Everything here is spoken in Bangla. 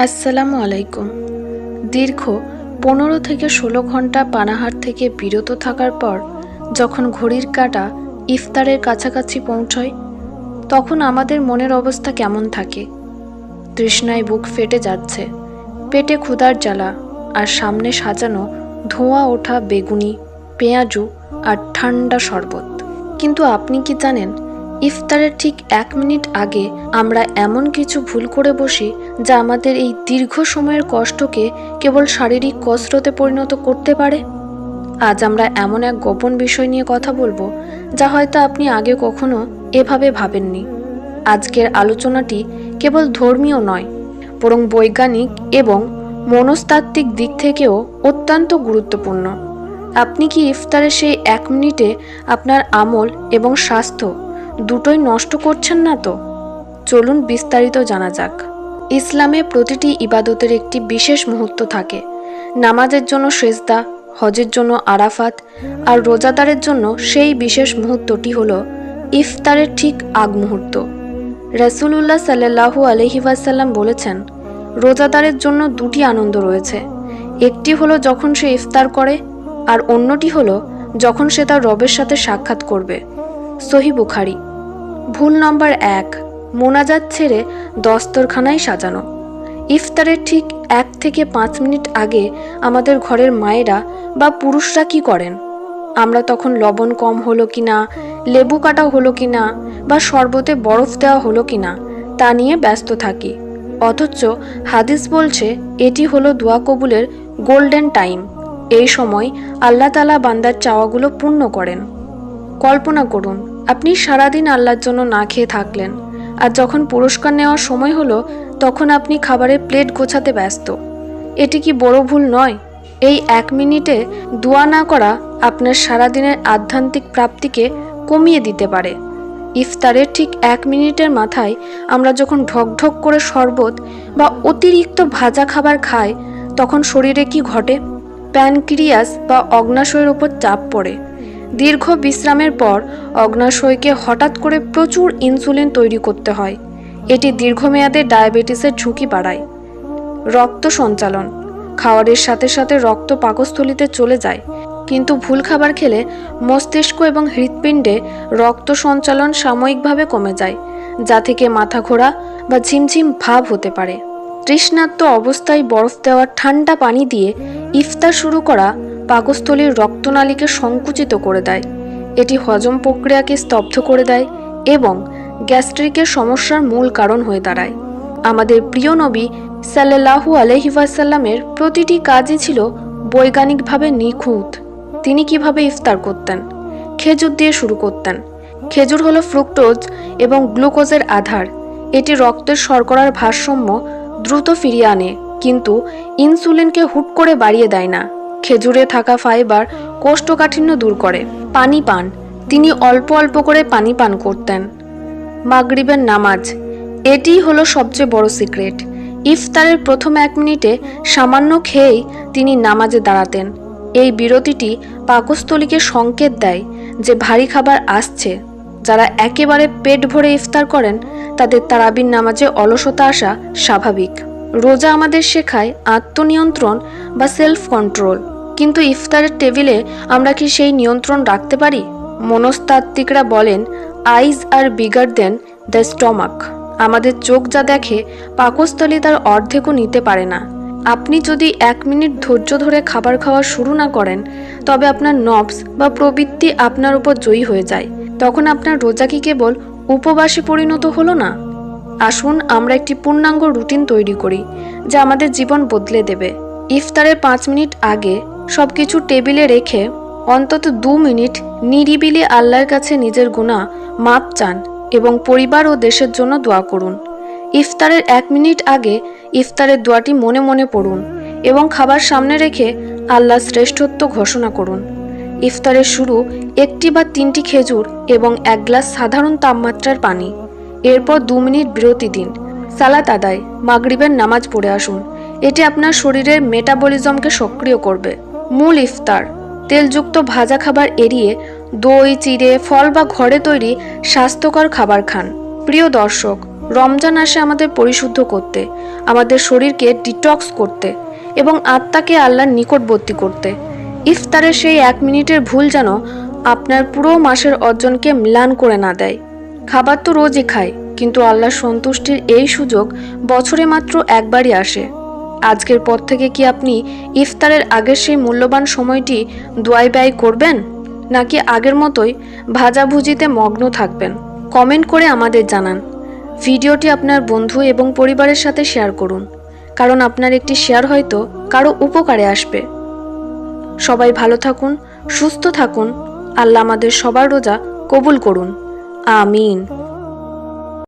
আসসালামু আলাইকুম। দীর্ঘ 15 থেকে 16 ঘন্টা পানাহার থেকে বিরত থাকার পর যখন ঘড়ির কাঁটা ইফতারের কাছাকাছি পৌঁছয়, তখন আমাদের মনের অবস্থা কেমন থাকে? তৃষ্ণায় বুক ফেটে যাচ্ছে, পেটে ক্ষুধার জ্বালা, আর সামনে সাজানো ধোঁয়া ওঠা বেগুনি, পেঁয়াজু আর ঠান্ডা শরবত। কিন্তু আপনি কি জানেন, ইফতারের ঠিক 1 মিনিট আগে আমরা এমন কিছু ভুল করে বসি যা আমাদের এই দীর্ঘ সময়ের কষ্টকে কেবল শারীরিক কসরতে পরিণত করতে পারে? আজ আমরা এমন এক গোপন বিষয় নিয়ে কথা বলবো যা হয়তো আপনি আগে কখনো এভাবে ভাবেননি। আজকের আলোচনাটি কেবল ধর্মীয় নয়, বরং বৈজ্ঞানিক এবং মনস্তাত্ত্বিক দিক থেকেও অত্যন্ত গুরুত্বপূর্ণ। আপনি কি ইফতারের সেই 1 মিনিটে আপনার আমল এবং স্বাস্থ্য দুটোই নষ্ট করছেন না তো? চলুন বিস্তারিত জানা যাক। ইসলামে প্রতিটি ইবাদতের একটি বিশেষ মুহূর্ত থাকে। নামাজের জন্য সেজদা, হজের জন্য আরাফাত, আর রোজাদারের জন্য সেই বিশেষ মুহূর্তটি হলো ইফতারের ঠিক আগ মুহূর্ত। রাসূলুল্লাহ সাল্লাল্লাহু আলাইহি ওয়াসাল্লাম বলেছেন, রোজাদারের জন্য দুটি আনন্দ রয়েছে। একটি হলো যখন সে ইফতার করে, আর অন্যটি হলো যখন সে তার রবের সাথে সাক্ষাৎ করবে। সহিহ বুখারী। ভুল নম্বর 1, মোনাজাত ছেড়ে দস্তরখানায় সাজানো। ইফতারের ঠিক 1 থেকে 5 মিনিট আগে আমাদের ঘরের মায়েরা বা পুরুষরা কি করেন? আমরা তখন লবণ কম হলো কিনা, লেবু কাটা হলো কিনা, বা শরবতে বরফ দেওয়া হলো কিনা তা নিয়ে ব্যস্ত থাকি। অথচ হাদিস বলছে এটি হলো দোয়া কবুলের গোল্ডেন টাইম। এই সময় আল্লাহ তাআলা বান্দার চাওয়াগুলো পূর্ণ করেন। কল্পনা করুন, আপনি সারাদিন আল্লাহর জন্য না খেয়ে থাকলেন, আর যখন পুরস্কার নেওয়ার সময় হলো তখন আপনি খাবারের প্লেট গোছাতে ব্যস্ত। এটি কি বড় ভুল নয়? এই 1 মিনিটে দোয়া না করা আপনার সারাদিনের আধ্যাত্মিক প্রাপ্তিকে কমিয়ে দিতে পারে। ইফতারের ঠিক 1 মিনিটের মাথায় আমরা যখন ঢকঢক করে শরবত বা অতিরিক্ত ভাজা খাবার খাই, তখন শরীরে কি ঘটে? প্যানক্রিয়াস বা অগ্ন্যাশয়ের উপর চাপ পড়ে। দীর্ঘ বিশ্রামের পর অগ্ন্যাশয়কে হঠাৎ করে প্রচুর ইনসুলিন তৈরি করতে হয়। এটি দীর্ঘমেয়াদে ডায়াবেটিসের ঝুঁকি বাড়ায়। রক্ত সঞ্চালন। খাবারের সাথে সাথে রক্ত পাকস্থলীতে চলে যায়, কিন্তু ভুল খাবার খেলে মস্তিষ্ক এবং হৃৎপিণ্ডে রক্ত সঞ্চালন সাময়িকভাবে কমে যায়, যা থেকে মাথা ঘোরা বা ঝিমঝিম ভাব হতে পারে। তৃষ্ণার্ত অবস্থায় বরফ দেওয়া ঠান্ডা পানি দিয়ে ইফতার শুরু করা পাকস্থলীর রক্তনালীকে সংকুচিত করে দেয়। এটি হজম প্রক্রিয়াকে স্তব্ধ করে দেয় এবং গ্যাস্ট্রিকের সমস্যার মূল কারণ হয়ে দাঁড়ায়। আমাদের প্রিয় নবী সাল্লাল্লাহু আলাইহি ওয়াসাল্লামের প্রতিটি কাজই ছিল বৈজ্ঞানিকভাবে নিখুঁত। তিনি কিভাবে ইফতার করতেন? খেজুর দিয়ে শুরু করতেন। খেজুর হলো ফ্রুক্টোজ এবং গ্লুকোজের আধার। এটি রক্তের শর্করার ভারসাম্য দ্রুত ফিরিয়ে আনে, কিন্তু ইনসুলিনকে হুট করে বাড়িয়ে দেয় না। খেজুরে থাকা ফাইবার কোষ্ঠকাঠিন্য দূর করে। পানি পান। তিনি অল্প অল্প করে পানি পান করতেন। মাগরিবের নামাজ, এটিই হলো সবচেয়ে বড় সিক্রেট। ইফতারের প্রথম 1 মিনিটে সামান্য খেয়েই তিনি নামাজে দাঁড়াতেন। এই বিরতিটি পাকস্থলীকে সংকেত দেয় যে ভারী খাবার আসছে। যারা একেবারে পেট ভরে ইফতার করেন তাদের তারাবির নামাজে অলসতা আসা স্বাভাবিক। রোজা আমাদের শেখায় আত্মনিয়ন্ত্রণ বা সেলফ কন্ট্রোল, কিন্তু ইফতারের টেবিলে আমরা কি সেই নিয়ন্ত্রণ রাখতে পারি? মনস্তাত্ত্বিকরা বলেন, আইজ আর বিগার দেন দ্য স্টমাক। আমাদের চোখ যা দেখে, পাকস্থলী তার অর্ধেকও নিতে পারে না। আপনি যদি 1 মিনিট ধৈর্য ধরে খাবার খাওয়া শুরু না করেন, তবে আপনার নবস বা প্রবৃত্তি আপনার উপর জয়ী হয়ে যায়। তখন আপনার রোজা কি কেবল উপবাসে পরিণত হলো না? আসুন আমরা একটি পূর্ণাঙ্গ রুটিন তৈরি করি যা আমাদের জীবন বদলে দেবে। ইফতারের 5 মিনিট আগে সবকিছু টেবিলে রেখে অন্তত 2 মিনিট নিরিবিলি আল্লাহর কাছে নিজের গুনাহ মাপ চান এবং পরিবার ও দেশের জন্য দোয়া করুন। ইফতারের 1 মিনিট আগে ইফতারের দোয়াটি মনে মনে পড়ুন এবং খাবার সামনে রেখে আল্লাহর শ্রেষ্ঠত্ব ঘোষণা করুন। ইফতারের শুরু 1টি বা 3টি খেজুর এবং 1 গ্লাস সাধারণ তাপমাত্রার পানি। এরপর 2 মিনিট বিরতি দিন। সালাত আদায়, মাগরিবের নামাজ পড়ে আসুন। এটি আপনার শরীরের মেটাবলিজমকে সক্রিয় করবে। মূল ইফতার, তেলযুক্ত ভাজা খাবার এড়িয়ে দই, চিড়ে, ফল বা ঘরে তৈরি স্বাস্থ্যকর খাবার খান। প্রিয় দর্শক, রমজান আসে আমাদের পরিশুদ্ধ করতে, আমাদের শরীরকে ডিটক্স করতে এবং আত্মাকে আল্লাহর নিকটবর্তী করতে। ইফতারের সেই 1 মিনিটের ভুল যেন আপনার পুরো মাসের অর্জনকে ম্লান করে না দেয়। খাবার তো রোজই খায়, কিন্তু আল্লাহর সন্তুষ্টির এই সুযোগ বছরে মাত্র একবারই আসে। আজকের পর থেকে কি আপনি ইফতারের আগের সেই মূল্যবান সময়টি দোয়ায় ব্যয় করবেন, নাকি আগের মতোই ভাজাভুজিতে মগ্ন থাকবেন? কমেন্ট করে আমাদের জানান। ভিডিওটি আপনার বন্ধু এবং পরিবারের সাথে শেয়ার করুন, কারণ আপনার একটি শেয়ার হয়তো কারো উপকারে আসবে। সবাই ভালো থাকুন, সুস্থ থাকুন। আল্লাহ আমাদের সবার রোজা কবুল করুন। আমিন।